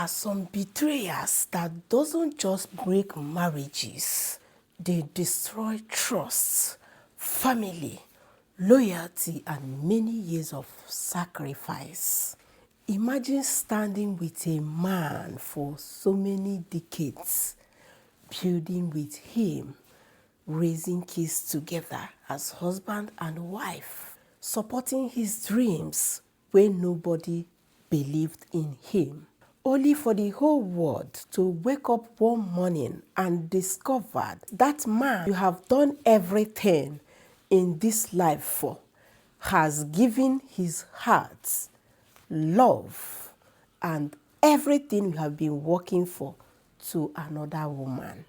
are some betrayers that doesn't just break marriages, they destroy trust, family, loyalty, and many years of sacrifice. Imagine standing with a man for so many decades, building with him, raising kids together as husband and wife, supporting his dreams when nobody believed in him, only for the whole world to wake up one morning and discover that man you have done everything in this life for has given his heart, love, and everything you have been working for to another woman.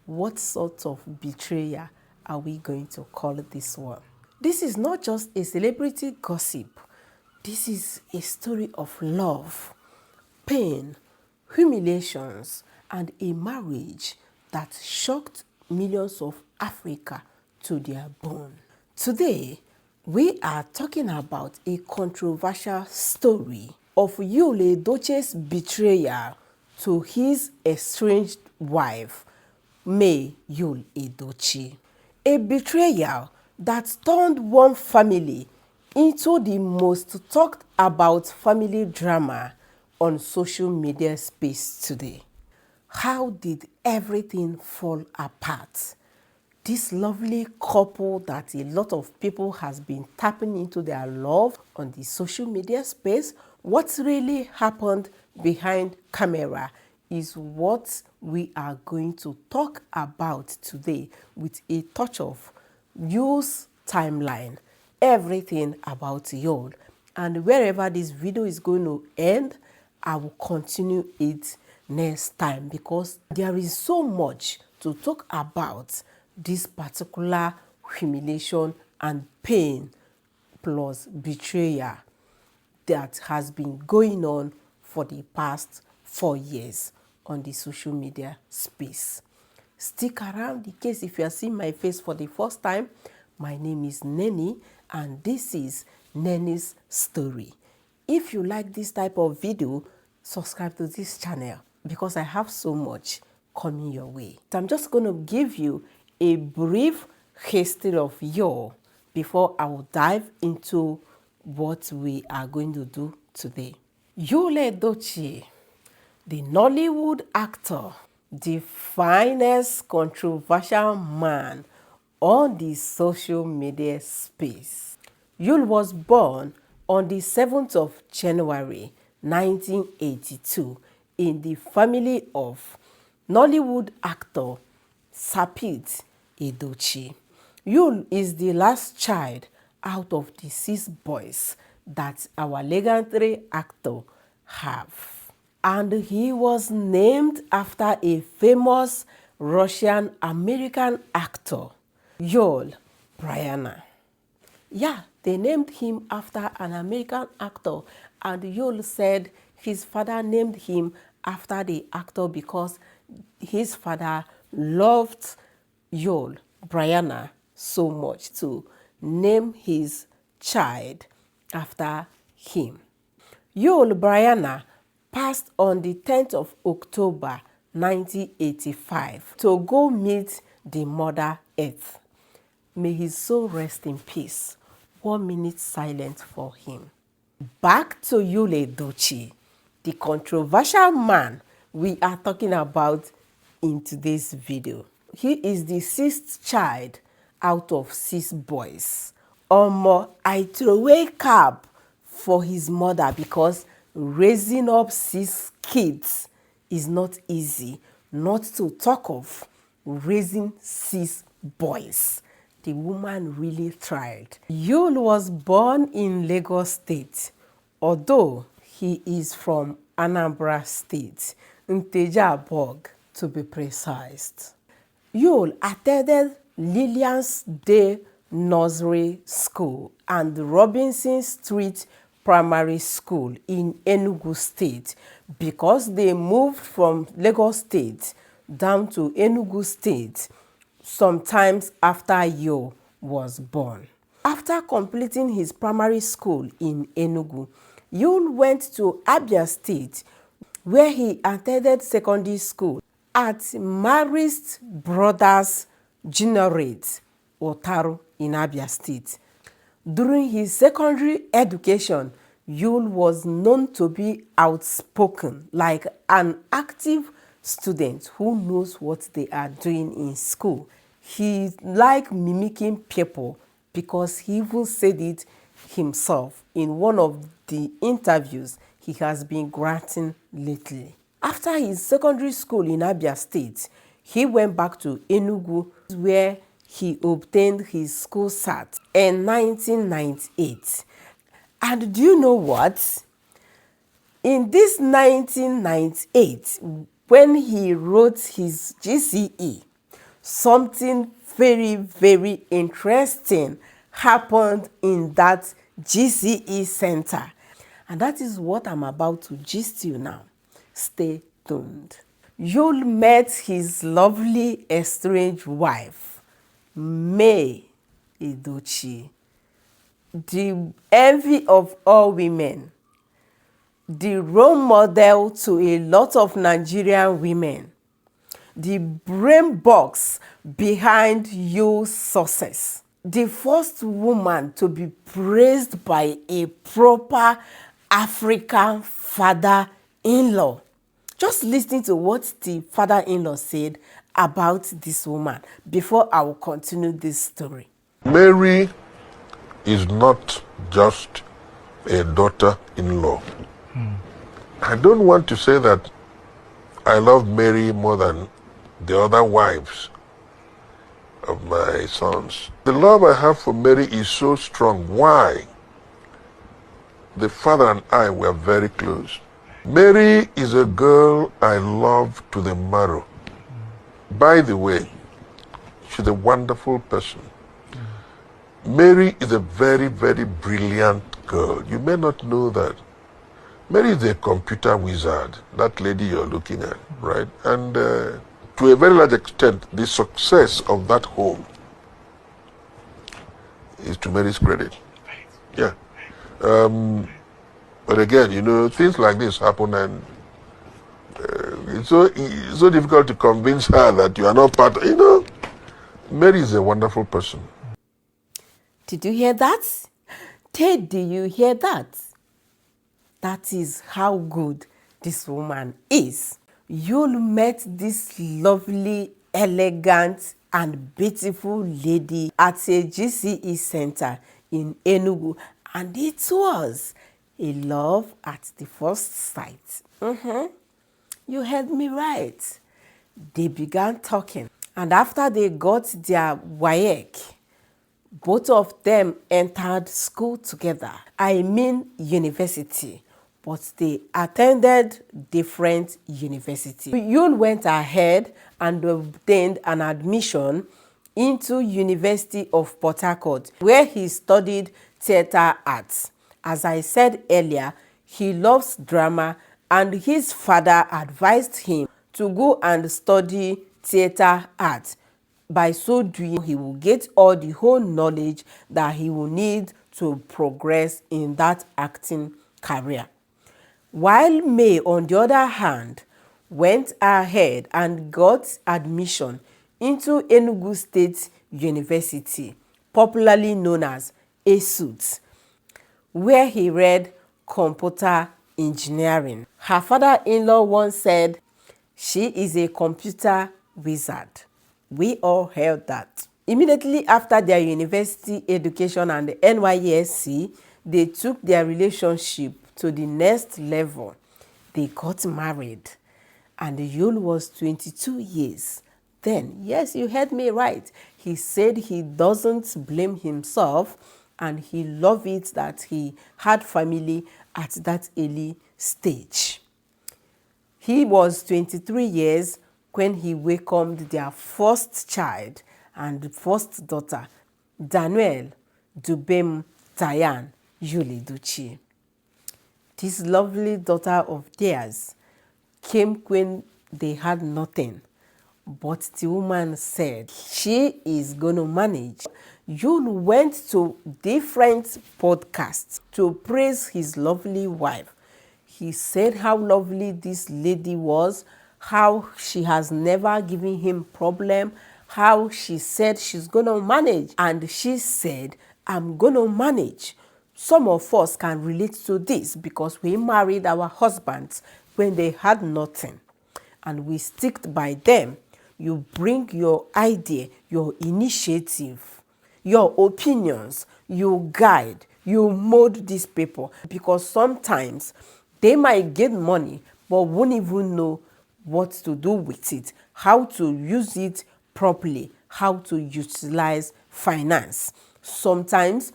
What sort of betrayal are we going to call this one? This is not just a celebrity gossip. This is a story of love, pain, humiliations, and a marriage that shocked millions of Africa to their bone. Today, we are talking about a controversial story of Yul Edochie's betrayal to his estranged wife, Yul Edochie. A betrayal that turned one family into the most talked about family drama on social media space today. How did everything fall apart? This lovely couple that a lot of people has been tapping into their love on the social media space, what really happened behind camera is what we are going to talk about today with a touch of Yul's timeline, everything about Yul. And wherever this video is going to end, I will continue it next time because there is so much to talk about this particular humiliation and pain plus betrayal that has been going on for the past 4 years on the social media space. Stick around in case if you are seeing my face for the first time. My name is Neni and this is Neni's Story. If you like this type of video, subscribe to this channel because I have so much coming your way. So I'm just going to give you a brief history of Yul before I will dive into what we are going to do today. Yul Edochie, the Nollywood actor, the finest controversial man on the social media space. Yul was born on the 7th of January 1982 in the family of Nollywood actor Sapit Edochie. Yul is the last child out of the 6 boys that our legendary actor have. And he was named after a famous Russian-American actor, Yul Bryanna. Yeah, they named him after an American actor, and Yul said his father named him after the actor because his father loved Yul Bryanna so much to name his child after him. Yul Bryanna passed on the 10th of October 1985 to go meet the Mother Earth. May his soul rest in peace. 1 minute silence for him. Back to Yul Edochie, the controversial man we are talking about in today's video. He is the 6th child out of 6 boys. I throw away cap for his mother because raising up 6 kids is not easy, not to talk of raising 6 boys. The woman really tried. Yul was born in Lagos State, although he is from Anambra State, Nteja to be precise. Yul attended Lillian's Day Nursery School and Robinson Street Primary School in Enugu State because they moved from Lagos State down to Enugu State sometimes after Yul was born. After completing his primary school in Enugu, Yul went to Abia State where he attended secondary school at Marist Brothers Generate, Otaru in Abia State. During his secondary education, Yul was known to be outspoken, like an active student who knows what they are doing in school. He liked mimicking people because he even said it himself in one of the interviews he has been granting lately. After his secondary school in Abia State, he went back to Enugu where he obtained his school cert in 1998. And do you know what? In this 1998, when he wrote his GCE, something very, very interesting happened in that GCE center. And that is what I'm about to gist you now. Stay tuned. Yul met his lovely estranged wife, Yul Edochie, the envy of all women, the role model to a lot of Nigerian women, the brain box behind Yul's success, the first woman to be praised by a proper African father-in-law. Just listening to what the father-in-law said about this woman before I will continue this story. Mary is not just a daughter-in-law. I don't want to say that I love Mary more than the other wives of my sons. The love I have for Mary is so strong. Why? The father and I were very close. Mary is a girl I love to the marrow. By the way, she's a wonderful person. Mary is a very, very brilliant girl. You may not know that. Mary is a computer wizard, that lady you're looking at, right? And to a very large extent, the success of that home is to Mary's credit. Yeah. But again, you know, things like this happen, and it's so difficult to convince her that you are not part of, you know. Mary is a wonderful person. Did you hear that? Ted, do you hear that? That is how good this woman is. Yul met this lovely, elegant, and beautiful lady at a GCE center in Enugu, and it was a love at the first sight. You heard me right. They began talking, and after they got their WAEC, both of them entered school together. I mean university, but they attended different universities. Yul went ahead and obtained an admission into University of Port Harcourt, where he studied theatre arts. As I said earlier, he loves drama, and his father advised him to go and study theatre arts. By so doing, he will get all the whole knowledge that he will need to progress in that acting career. While May, on the other hand, went ahead and got admission into Enugu State University, popularly known as ESUT, where he read computer engineering. Her father-in-law once said, "She is a computer wizard." We all heard that. Immediately after their university education and the NYSC, they took their relationship to the next level. They got married, and Yul was 22 years. Then, yes, you heard me right. He said he doesn't blame himself, and he loved it that he had family at that early stage. He was 23 years when he welcomed their first child and first daughter, Daniel Dubem Tayan Yul Edochie. This lovely daughter of theirs came when they had nothing, but the woman said she is going to manage. Yul went to different podcasts to praise his lovely wife. He said how lovely this lady was, how she has never given him problem, how she said she's going to manage. And she said, I'm going to manage. Some of us can relate to this because we married our husbands when they had nothing, and we stick by them. You bring your idea, your initiative, your opinions, you guide, you mold these people, because sometimes they might get money but won't even know what to do with it, how to use it properly, how to utilize finance. Sometimes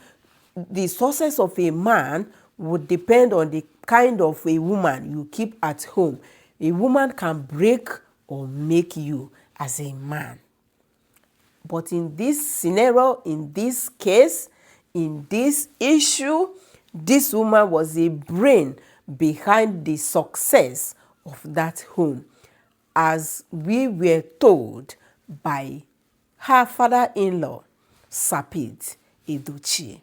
the success of a man would depend on the kind of a woman you keep at home. A woman can break or make you as a man. But in this scenario, in this case, in this issue, this woman was a brain behind the success of that home, as we were told by her father-in-law, Yul Edochie.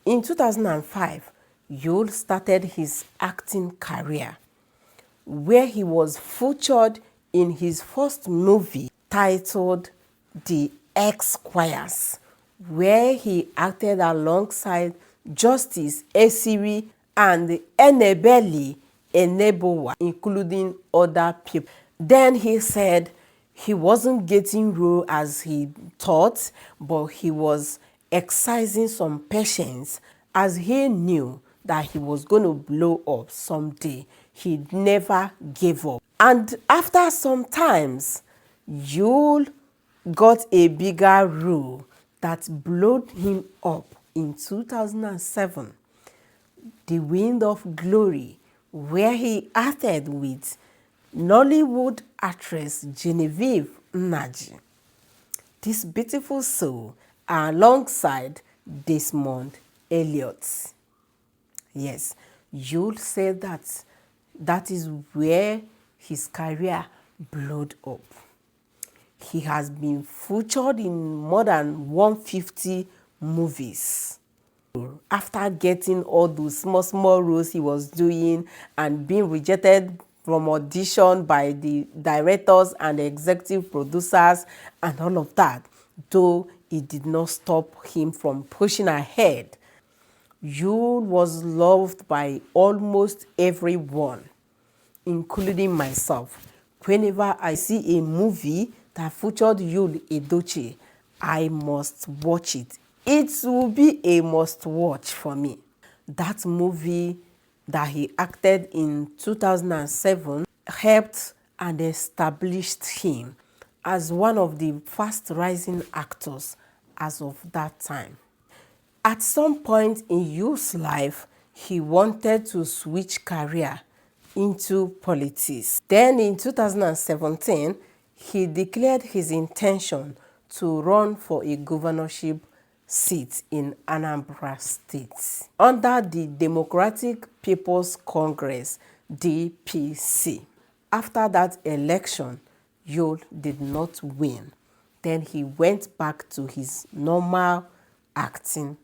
In 2005, Yul started his acting career, where he was featured in his first movie titled The Esquires, where he acted alongside Justice Esiri and Enebeli Enebowa, including other people. Then he said he wasn't getting role as he thought, but he was exercising some patience, as he knew that he was going to blow up someday. He never gave up. And after some times, Yul got a bigger role that blew him up in 2007, The Wind of Glory, where he acted with Nollywood actress Genevieve Nnaji. This beautiful soul alongside Desmond Elliot. Yes, Yul said that is where his career blew up. He has been featured in more than 150 movies. After getting all those small roles he was doing and being rejected from audition by the directors and the executive producers and all of that, though it did not stop him from pushing ahead. Yul was loved by almost everyone, including myself. Whenever I see a movie that featured Yul Edochie, I must watch it. It will be a must watch for me. That movie that he acted in 2007 helped and established him as one of the fast rising actors as of that time. At some point in Yul's life, he wanted to switch career into politics. Then in 2017, he declared his intention to run for a governorship seat in Anambra State under the Democratic People's Congress, DPC. After that election, Yul did not win. Then he went back to his normal acting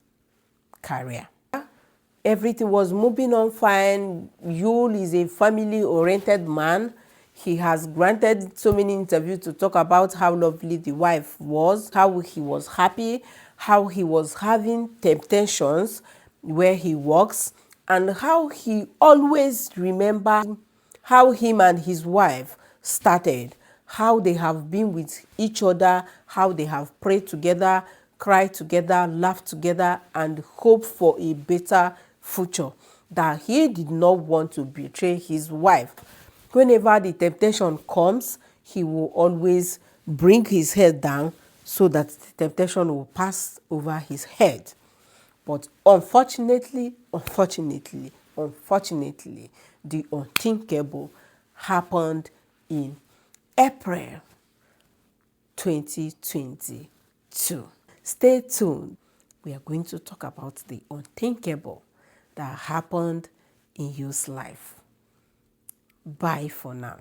career. Everything was moving on fine. Yul is a family-oriented man. He has granted so many interviews to talk about how lovely the wife was, how he was happy, how he was having temptations where he works, and how he always remembers how him and his wife started, how they have been with each other, how they have prayed together, cried together, laughed together, and hoped for a better future, that he did not want to betray his wife. Whenever the temptation comes, he will always bring his head down so that the temptation will pass over his head. But unfortunately, the unthinkable happened in April 2022. Stay tuned. We are going to talk about the unthinkable that happened in Yul's life. Bye for now.